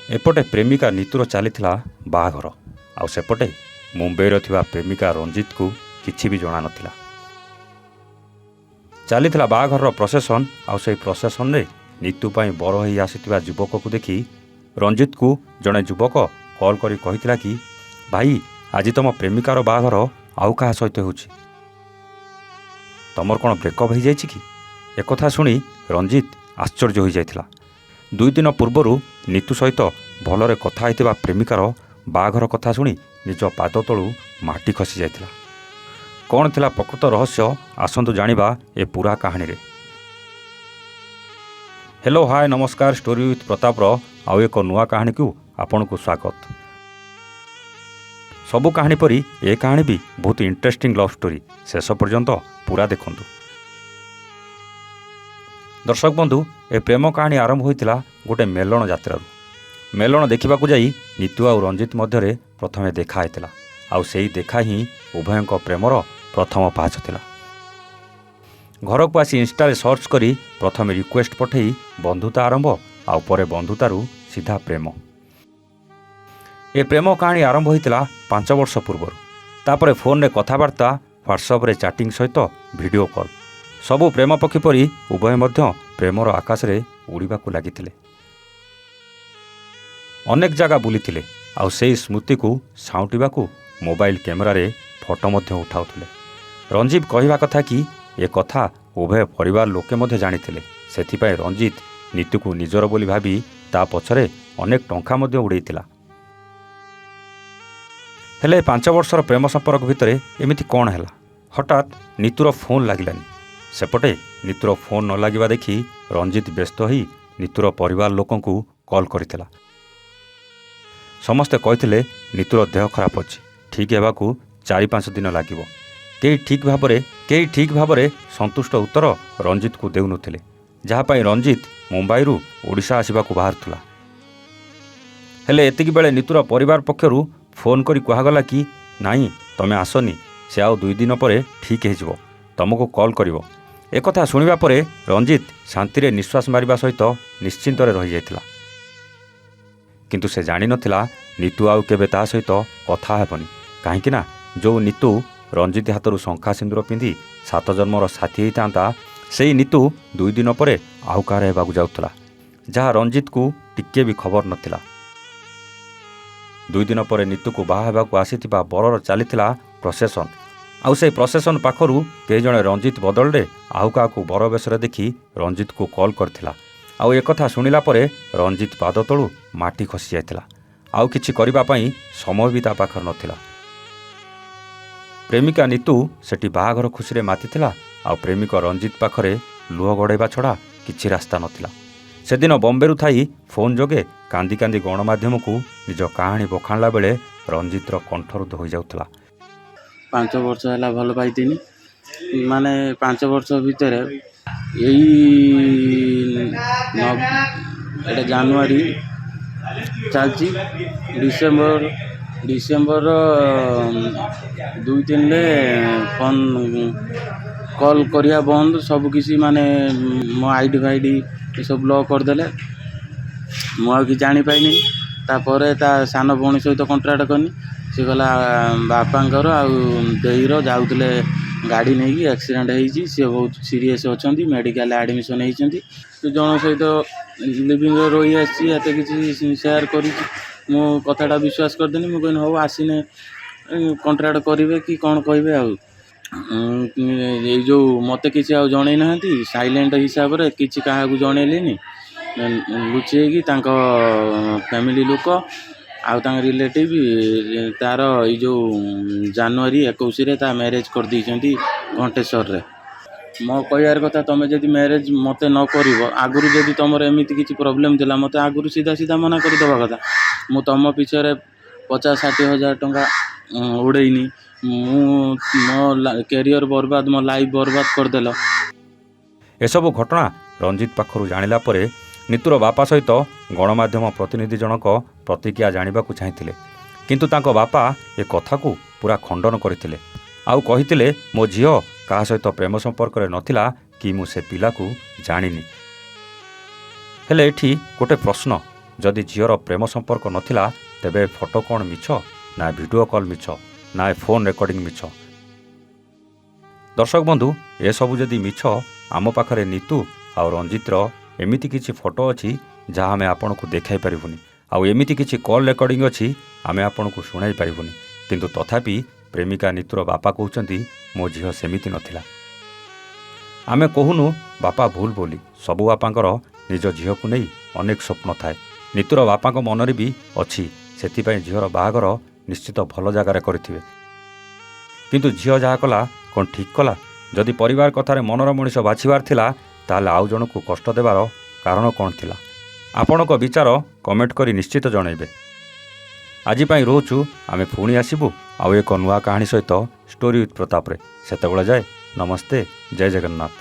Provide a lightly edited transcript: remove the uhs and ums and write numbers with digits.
एपटे प्रेमिका नीतुर चलीथिला बाहाघर आउ सेपटे मुंबईर थिबा प्रेमिका रंजित को किछि भी जणा नथिला। चलीथिला बाहाघर प्रोसेसन आउ सेई प्रोसेसन रे नीतू पई बर होई आसीथिबा युवक को देखि रंजित को जणे युवक कॉल करी कहिथिला कि भाई आज तुम प्रेमिकार बाहाघर आउ कहा सहित होछि, तमर कोन ब्रेकअप हो जाइछि कि? एकथा शुणी रंजित आश्चर्य हो जाइथिला। 2 दिन पूर्वरु नीतू सहित भलरे कथा होइतिबा प्रेमिकार बाहाघर कथा शुणी निज पाद तळु माटी खसी जाइथिला। कौन थिला प्रकृत रहस्य आसंतु जानिबा ए पूरा कहानी रे। हेलो हाय नमस्कार, स्टोरी विथ प्रताप रो आउ एक नुआ कहानी को आपन को स्वागत। सबु कहानी परी ए कहानी भी बहुत इंटरेस्टिंग लव स्टोरी, शेष पर्यंत पूरा देखंतु। दर्शक बंधु, ए प्रेम कहानी आरंभ होइतिला गोटे मेलण यात्रा। मेलण देखा जाई नीतू और रंजित मध्य प्रथमे देखा होइतिला आउ सेई देखा ही उभयंक प्रेमर प्रथम पाहाच थिला। घर को आसी इंस्टा रे सर्च करी प्रथमे रिक्वेस्ट पठेई बंधुता आरंभ आउ परे बंधुतारू सीधा प्रेम। ए प्रेम कहानी आरंभ होइतिला 5 वर्ष पूर्व। तापरे फोन रे कथबार्ता, व्हाट्सएप रे चैटिंग सहित वीडियो कॉल, सबु प्रेम पक्षी परी उभय मध्य प्रेमर आकाश रे उड़ीबा को लागिथिले। अनेक जगह बुलीथिले आउ सेई स्मृति को साउंटिबा को मोबाइल कैमेरा रे फोटो मध्य उठाउथिले। रंजीत कहिबा कथा कि ए कथा उभय परिवार लोके मध्य जानिथिले, सेथिपाई रंजित नीतू को निजर बोली भाबी ता पछरे अनेक टंका मध्य उड़ेइथिला। हेले 5 वर्षर प्रेम संपर्क भितरे एमिति कौन हैला? हठात नीतुर फोन लागिलानी। सेपटे नीतुर फोन न लागिबा देखि रंजित व्यस्त होई नीतुर परिवार लोकन को कॉल करिथिला। समस्ते कहिथिले नीतुर देह खराब अछि, ठीक हेबाकू 4-5 दिन लागिबो। केही ठीक भाबरे संतुष्ट उत्तर रंजित को देउनथिले, जहा पई रंजित मुंबईरू ओडिशा आसिबाकू बाहारथुला। हेले एतिकी बेले नीतुर परिवार पक्षरु फोन करी कहगला कि नाई तमे आसनी, से आउ 2 दिन परे ठीक हेजिबो, तुमको कॉल करिवो। एकथा शुणिबा परे रंजित शांति रे निश्वास मारिबा सहित निश्चिंत रे रहि जाइथिला। किंतु से जानि नथिला नीतू आउ केबे ता सहित कथा हेबनी, काहेकि ना जो नीतू रंजित हाथरू शंखा सिंदूर पिंधि 7 जन्मर साथी होइतांता, सेई नीतू 2 दिन परे आउ कार हेबाकू जाउथला, जहा रंजित को टिके भी खबर नथिला। 2 दिन परे नीतू को बाहा हेबाकू आसीथिबा बरर चलीथिला प्रोसेसन। आउ से प्रोसेसन पाखरु के जणे रंजित बदल रे आउ काकू बर बेसरे देखि रंजित को कॉल करथिला। आउ एकथा शुणिला परे रंजित पाद तळु माटी खसी जाइथिला। आउ किछि करिबा पई समय भी ता पाखर नथिला। प्रेमिका नीतू सेठी बाहाघर खुशी रे मातिथिला आउ प्रेमिक रंजित पाखरे लुह गड़ेबा छड़ा किछि रास्ता नथिला। सेदिन बॉम्बेरू थाई फोन जोगे कांदी कांदी गणमाध्यम को निज कहानी बखाणला बेले रंजितर कंठरुद्ध हो जाउथला। 5 वर्ष है भल पाई, माने 5 वर्ष भितर यही जानुआरी चलती डिसेम्बर 2-3 फोन कॉल करिया बंद, सब किसी माने मो आईडी फाइडी सब ब्लॉक करदेले। मुझे जानी पाइनी। तापर ता सान भौणी सहित कंट्राक्ट करनी, सी गला बापांकर आउ देईर जाउतले गाड़ी नहीं कि एक्सीडेंट होइछि, सी बहुत सीरियस अछंती, मेडिकल एडमिशन होइछंती। तो जन सहित लिविंग रही आसी एत किसी शेयर करी मो कथाटा विश्वास करदेनी। मु कहनी हो आसीने कंट्राक्ट करेंगे कि कौन कहे आउ जो मत कि जन ना साइलेंट हिसाब से किसी क्या जनइलेनि, लुचेकी फैमिली लोक आउ रिलेटिव तार जो जानुआरी 21 ता मैरेज कर देइछंती घंटेश्वर रे। मो कहयार कथा तुम जदि मैरेज मत न कर आगुरी जदि तुम एमती किसी प्रोब्लेम थिला मत आगुरी सीधा सीधा मना कर दवा कथा। मु तुम पिछे 50-60 हजार टंका उड़ेनी, मो कैरियर बर्बाद, मो लाइफ बर्बाद करदेल। एसबु घटना रंजित पाखरु जानिला परे नीतुर बापा सहित गणमाध्यम प्रतिनिधि जनक प्रतिक्रिया जानिबाकू चाहिथिले, किंतु तांको बापा ए कथा को पूरा खंडन करथिले। आउ कहिथिले मो झियो काहा सहित प्रेम संपर्क रे नथिला कि मु से पिला को जानिनी। हेले एठी गोटे प्रश्न, ଯଦି ଝିଅର ପ୍ରେମ ସମ୍ପର୍କ ନଥିଲା ତେବେ ଫଟୋ କ'ଣ ମିଛ, ନା ଭିଡ଼ିଓ କଲ୍ ମିଛ, ନା ଫୋନ୍ ରେକର୍ଡ଼ିଂ ମିଛ? ଦର୍ଶକ ବନ୍ଧୁ, ଏସବୁ ଯଦି ମିଛ, ଆମ ପାଖରେ ନିତୁ ଆଉ ରଞ୍ଜିତର ଏମିତି କିଛି ଫଟୋ ଅଛି ଯାହା ଆମେ ଆପଣଙ୍କୁ ଦେଖାଇ ପାରିବୁନି, ଆଉ ଏମିତି କିଛି କଲ୍ ରେକର୍ଡ଼ିଂ ଅଛି ଆମେ ଆପଣଙ୍କୁ ଶୁଣାଇ ପାରିବୁନି। କିନ୍ତୁ ତଥାପି ପ୍ରେମିକା ନିତୁର ବାପା କହୁଛନ୍ତି ମୋ ଝିଅ ସେମିତି ନଥିଲା। ଆମେ କହୁନୁ ବାପା ଭୁଲ ବୋଲି, ସବୁ ବାପାଙ୍କର ନିଜ ଝିଅକୁ ନେଇ ଅନେକ ସ୍ୱପ୍ନ ଥାଏ। ନିତୁର ବାପାଙ୍କ ମନରେ ବି ଅଛି, ସେଥିପାଇଁ ଝିଅର ବାହାଘର ନିଶ୍ଚିତ ଭଲ ଜାଗାରେ କରିଥିବେ। କିନ୍ତୁ ଝିଅ ଯାହା କଲା କ'ଣ ଠିକ୍ କଲା? ଯଦି ପରିବାର କଥାରେ ମନର ମଣିଷ ବାଛିବାର ଥିଲା, ତାହେଲେ ଆଉ ଜଣକୁ କଷ୍ଟ ଦେବାର କାରଣ କ'ଣ ଥିଲା? ଆପଣଙ୍କ ବିଚାର କମେଣ୍ଟ କରି ନିଶ୍ଚିତ ଜଣାଇବେ। ଆଜି ପାଇଁ ରହୁଛୁ, ଆମେ ପୁଣି ଆସିବୁ ଆଉ ଏକ ନୂଆ କାହାଣୀ ସହିତ ଷ୍ଟୋରି ୱିଥ୍ ପ୍ରତାପରେ। ସେତେବେଳେ ଯାଏ ନମସ୍ତେ, ଜୟ ଜଗନ୍ନାଥ।